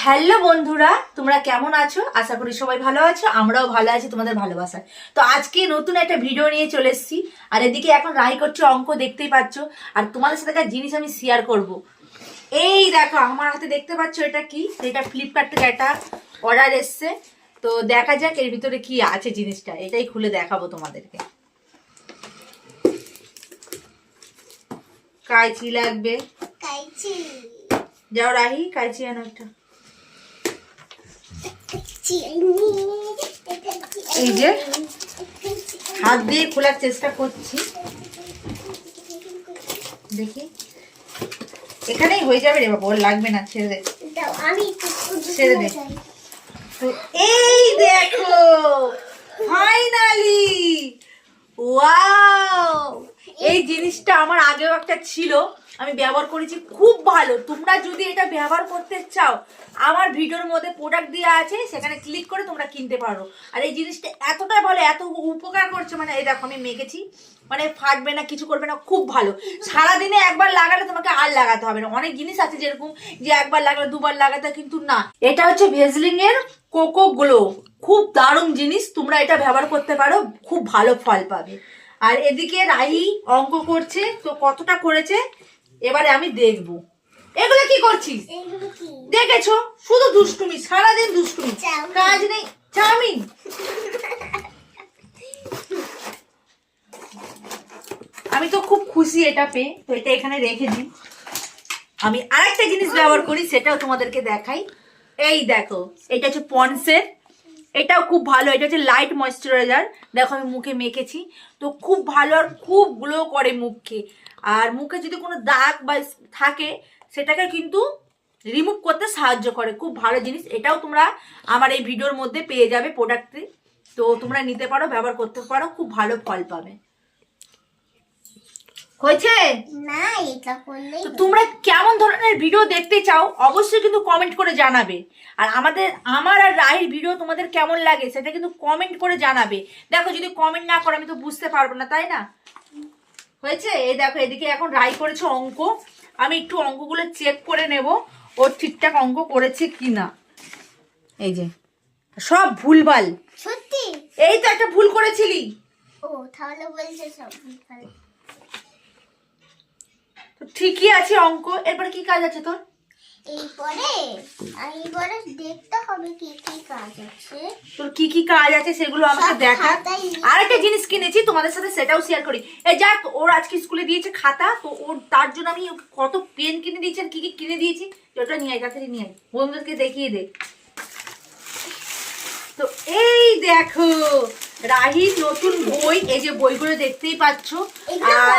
Hello বন্ধুরা, তোমরা কেমন আছো? আশা করি সবাই ভালো আছো, আমরাও ভালো আছি তোমাদের ভালোবাসায়। তো আজকে নতুন একটা ভিডিও নিয়ে চলে এসেছি। আর এদিকে এখন রাই করছে অঙ্ক, দেখতেই পাচ্ছ। আর তোমাদের সাথে একটা জিনিস আমি শেয়ার করব। এই দেখো আমার হাতে দেখতে পাচ্ছ, এটা কি? এটা ফ্লিপকার্ট থেকে একটা অর্ডার এসছে। তো দেখা যাক এর ভিতরে কি আছে জিনিসটা, এটাই খুলে দেখাবো তোমাদেরকে। কাঁচি লাগবে, কাইচি যাও রাহি কাঁচি আনো একটা। এই যে হাত দিয়ে খোলার চেষ্টা করছি, দেখি এখানেই হয়ে যাবে রে বাবা, ওর লাগবে না, ছেড়ে দে ছেড়ে দে। তো এই দেখো ফাইনালি, ওয়াও! এই জিনিসটা আমার আগেও একটা ছিল, আমি ব্যবহার করেছি, খুব ভালো। তোমরা যদি এটা ব্যবহার করতে চাও, আমার ভিডিওর মধ্যে প্রোডাক্ট দেওয়া আছে, সেখানে ক্লিক করে তোমরা কিনতে পারো। আর এই জিনিসটা এতটাই ভালো, এত উপকার করছে, মানে এই দেখো আমি মেখেছি, মানে ফাটবে না, কিছু করবে না, খুব ভালো। সারাদিনে একবার লাগালে তোমাকে আর লাগাতে হবে না। অনেক জিনিস আছে যেরকম যে একবার লাগালে দুবার লাগাতে, কিন্তু না, এটা হচ্ছে ভেজলিং এর কোকো গ্লো, খুব দারুণ জিনিস। তোমরা এটা ব্যবহার করতে পারো, খুব ভালো ফল পাবে। আর এদিকে রাহি অঙ্ক করছে, তো কতটা করেছে এবারে আমি দেখবো। এগুলো কি করছিস? দেখেছো, শুধু দুষ্টুমি, সারাদিন দুষ্টুমি, কাজ নেই। চাউমিন, আমি তো খুব খুশি এটা পেয়ে। তো এটা এখানে রেখে দিই। আমি আরেকটা জিনিস ব্যবহার করি, সেটাও তোমাদেরকে দেখাই। এই দেখো, এটা হচ্ছে পন্ডসের, এটাও খুব ভালো। এটা হচ্ছে লাইট ময়েশ্চারাইজার, দেখো আমি মুখে মেখেছি, তো খুব ভালো আর খুব গ্লো করে মুখকে। আর মুখে যদি কোনো দাগ বা থাকে সেটাকে কিন্তু রিমুভ করতে সাহায্য করে, খুব ভালো জিনিস। এটাও তোমরা আমার এই ভিডিওর মধ্যে পেয়ে যাবে প্রোডাক্টটি, তো তোমরা নিতে পারো, ব্যবহার করতে পারো, খুব ভালো ফল পাবে। হয়েছে না, এটা করলে তো তোমরা কেমন ধরনের ভিডিও দেখতে চাও অবশ্যই কিন্তু কমেন্ট করে জানাবে। আর আমার আর রাহির ভিডিও তোমাদের কেমন লাগে সেটা কিন্তু কমেন্ট করে জানাবে। দেখো যদি কমেন্ট না করো আমি তো বুঝতে পারবো না, তাই না? হয়েছে? এই দেখো এদিকে এখন রাই করেছে অঙ্ক, আমি একটু অঙ্কগুলো চেক করে নেব ও ঠিকঠাক অঙ্ক করেছে কিনা। এই যে সব ভুলভাল, সত্যি? এই তো একটা ভুল করেছিলি। ও তাহলে বলছে সব ভুলভাল। ঠিকই আছে অঙ্ক, এরপরে কি কাজ আছে তোর? এইবারে দেখতে হবে কি কি কাজ আছে। তোর কি কি কাজ আছে সেগুলো আমাকে দেখা। আরেকটা জিনিস কিনেছি তোমাদের সাথে, সেটাও শেয়ার করি। এই যাক, ওর আজকে স্কুলে দিয়েছে খাতা, তো ওর তার জন্য আমি কত পেন কিনে দিয়েছি আর কি কি কিনে দিয়েছি। ওটা নিয়ে আয়, তাড়াতাড়ি নিয়ে আয়, বন্ধুদেরকে দেখিয়ে দে। তো এই দেখো রাহির নতুন বই, এই যে বইগুলো দেখতেই পাচ্ছ, আর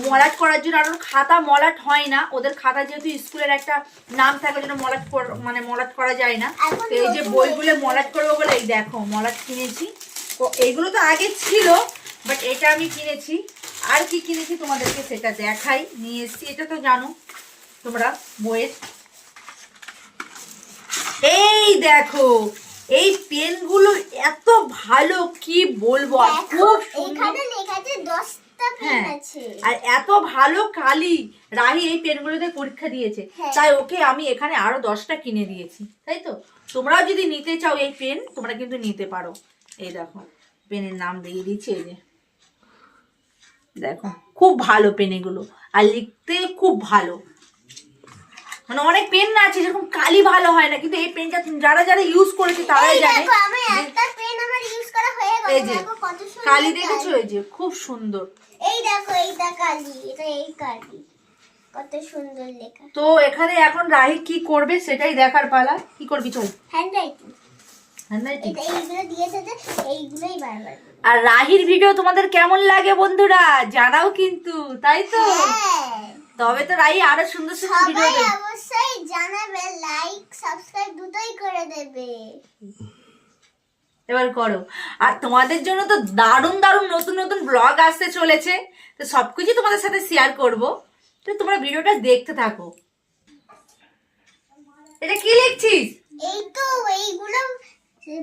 মলাট করার জন্য। আর ওর খাতা মলাট হয় না, ওদের খাতা যেহেতু স্কুলের একটা নাম থাকে যেন মলাট মানে মলাট করা যায় না। তো এই যে বইগুলো মলাট করবো বলে এই দেখো মলাট কিনেছি। তো এইগুলো তো আগে ছিল, বাট এটা আমি কিনেছি। আর কি কিনেছি তোমাদেরকে সেটা দেখাই, নিয়ে এসছি। এটা তো জানো তোমরা বইয়ের। এই দেখো এই পেনগুলো এত ভালো, কি বলবো, খুব এখানে লেখা আছে 10টা পেন আছে। আর এত ভালো কালি। রাহি এই পেনগুলোতে পরীক্ষা দিয়েছে, তাই ওকে আমি এখানে আরো 10টা কিনে দিয়েছি। তাই তো তোমরাও যদি নিতে চাও এই পেন, তোমরা কিন্তু নিতে পারো। এই দেখো পেনের নাম দিয়ে দিচ্ছি, এই যে দেখো, খুব ভালো পেন এগুলো, আর লিখতে খুব ভালো। মানে অনেক পেন না আছে যেরকম কালি ভালো হয় না, কিন্তু এই পেনটা যারা যারা ইউজ করেছে তারাই জানে। আমি একটা পেন আমার ইউজ করা হয়ে গেল, দেখো কত সুন্দর কালি দেখেছো, এই যে খুব সুন্দর। এই দেখো এইটা কালি, এটা এই কালি, কত সুন্দর লেখা। তো এখানে এখন রাহি কি করবে সেটাই দেখার পালা। কি করবি চল? হ্যান্ডরাইটিং। হ্যান্ডরাইটিং এইগুলো দিয়েছে যে এইগুলোই বারবার। আর রাহির ভিডিও তোমাদের কেমন লাগে বন্ধুরা জানাও কিন্তু, তাই তো? তবে তো রাহি আরো সুন্দর সুন্দর ভিডিও দেবে। সবাই অবশ্যই জানাবে, লাইক সাবস্ক্রাইব দুটোই করে দেবে। এবার করো। আর তোমাদের জন্য তো দারুণ দারুণ নতুন নতুন ব্লগ আসতে চলেছে, তো সবকিছু তোমাদের সাথে শেয়ার করব, তো তোমরা ভিডিওটা দেখতে থাকো। এটা কি লিখছিস? এই তো এইগুলো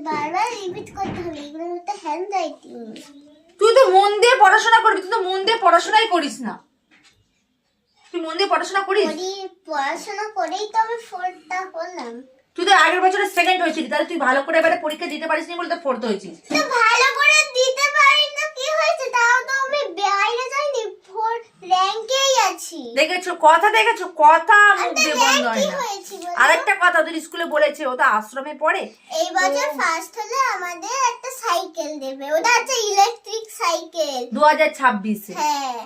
বারবার রিপিট করতে হবে, এগুলো হচ্ছে হ্যান্ডরাইটিং। তুই তো মন দিয়ে পড়াশোনা করবি, তুই তো মন দিয়ে পড়াশোনাই করিস না। তুই মন দিয়ে পড়াশোনা করিস? পড়াশোনা করেই তো আমি 4টা হলাম। তুই তো আগের বছরে সেকেন্ড হয়েছিলি, তাহলে তুই ভালো করে এবারে পরীক্ষা দিতে পারিসনি বলে তো ফোর্থ হয়েছিস। তো ভালো করে দিতে পারি না কি হয়েছে, তাও তো আমি বাইরে যাইনি, 4 র‍্যাঙ্কেই আছি। দেখেছো কথা, দেখেছো কথা মুখ দিয়ে বন্ধ হয় না। হয়েছে আরেকটা কথা, ওদের স্কুলে বলেছে ও তো আশ্রমে পড়ে, এই বছর ফার্স্ট হলে আমাদের একটা সাইকেল দেবে, ওটা হচ্ছে ইলেকট্রিক সাইকেল 2026-এ। হ্যাঁ,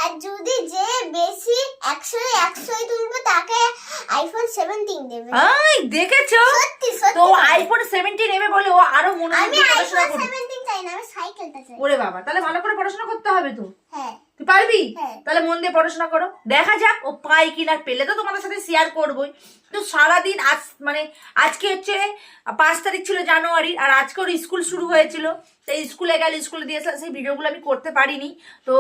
আর যদি যে বেশি 100 তুলবে তাকে আইফোন 17 দেবে। এই দেখেছো, সত্যি সত্যি তো আইফোন 17 নেবে বলে ও আরো মনোযোগ আমি দিয়ে আইফোন পড়াশোনা করবে। 17 চাই না, আমি সাইকেলটা চাই। ওরে বাবা, তাহলে ভালো করে পড়াশোনা করতে হবে তো। হ্যাঁ তুই পারবি? হ্যাঁ। তাহলে মন দিয়ে পড়াশোনা করো, দেখা যাক ও পায় কিনা। পেলে তো তোমাদের সাথে শেয়ার করবোই। তো সারাদিন আজ মানে আজকে হচ্ছে 5 তারিখ ছিল জানুয়ারি, আর আজকে ওর স্কুল শুরু হয়েছিল। তো স্কুলে গেল, স্কুলে দিয়ে সেই ভিডিওগুলো আমি করতে পারিনি। তো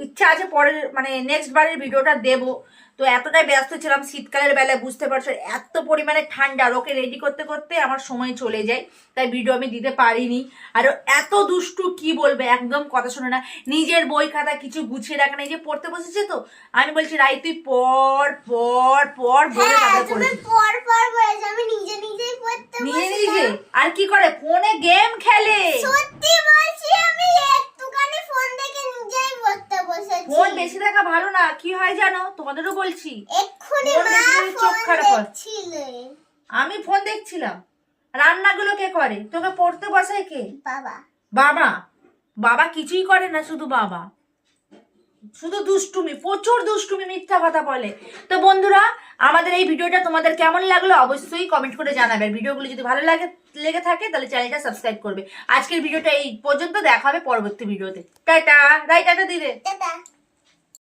ইচ্ছা আছে পরের মানে নেক্সট বারের ভিডিওটা দেবো। তো এতটাই ব্যস্ত ছিলাম শীতকালের বেলায়, বুঝতে পারছো এত পরিমাণে ঠান্ডা, ওকে রেডি করতে করতে আমার সময় চলে যায়, তাই ভিডিও আমি দিতে পারিনি। আর ও এত দুষ্টু কি বলবে, একদম কথা শোনে না, নিজের বই খাতা কিছু গুছিয়ে রাখে না। এই যে পড়তে বসেছে, তো আমি বলছি রাই তুই পড় পড় পড় বলে হ্যাঁ, তারপরে তুমি পড়েছি। পর বলেছ, আমি নিজেই পড়তে নিজে বসেছি। নিজে আর কি করে, ফোনে গেম খেলে। সত্যি বলছি, আমি একটুখানি ফোন দেখে নিজেই পড়তে বসেছি। ফোন বেশি দেখা ভালো না, কি হয় জানো, তোমাদেরও বলছি। এক্ষুনি ফোন মা দেখে দেখে চোখ ফোন খারাপ হয়। দেখছিলে। আমি ফোন দেখছিলাম। রান্নাগুলো কে করে, তোকে পড়তে বসায় কে? বাবা বাবা। বাবা কিছুই করে না, শুধু বাবা শুধু দুষ্টুমি, প্রচুর দুষ্টুমি, মিথ্যা কথা বলে। তো বন্ধুরা, আমাদের এই ভিডিওটা তোমাদের কেমন লাগলো অবশ্যই কমেন্ট করে জানাবে। আর ভিডিওগুলো যদি ভালো লেগে থাকে তাহলে চ্যানেলটা সাবস্ক্রাইব করবে। আজকের ভিডিওটা এই পর্যন্ত, দেখা হবে পরবর্তী ভিডিওতে। টাটা, রাই টাটা দিদি। টাটা।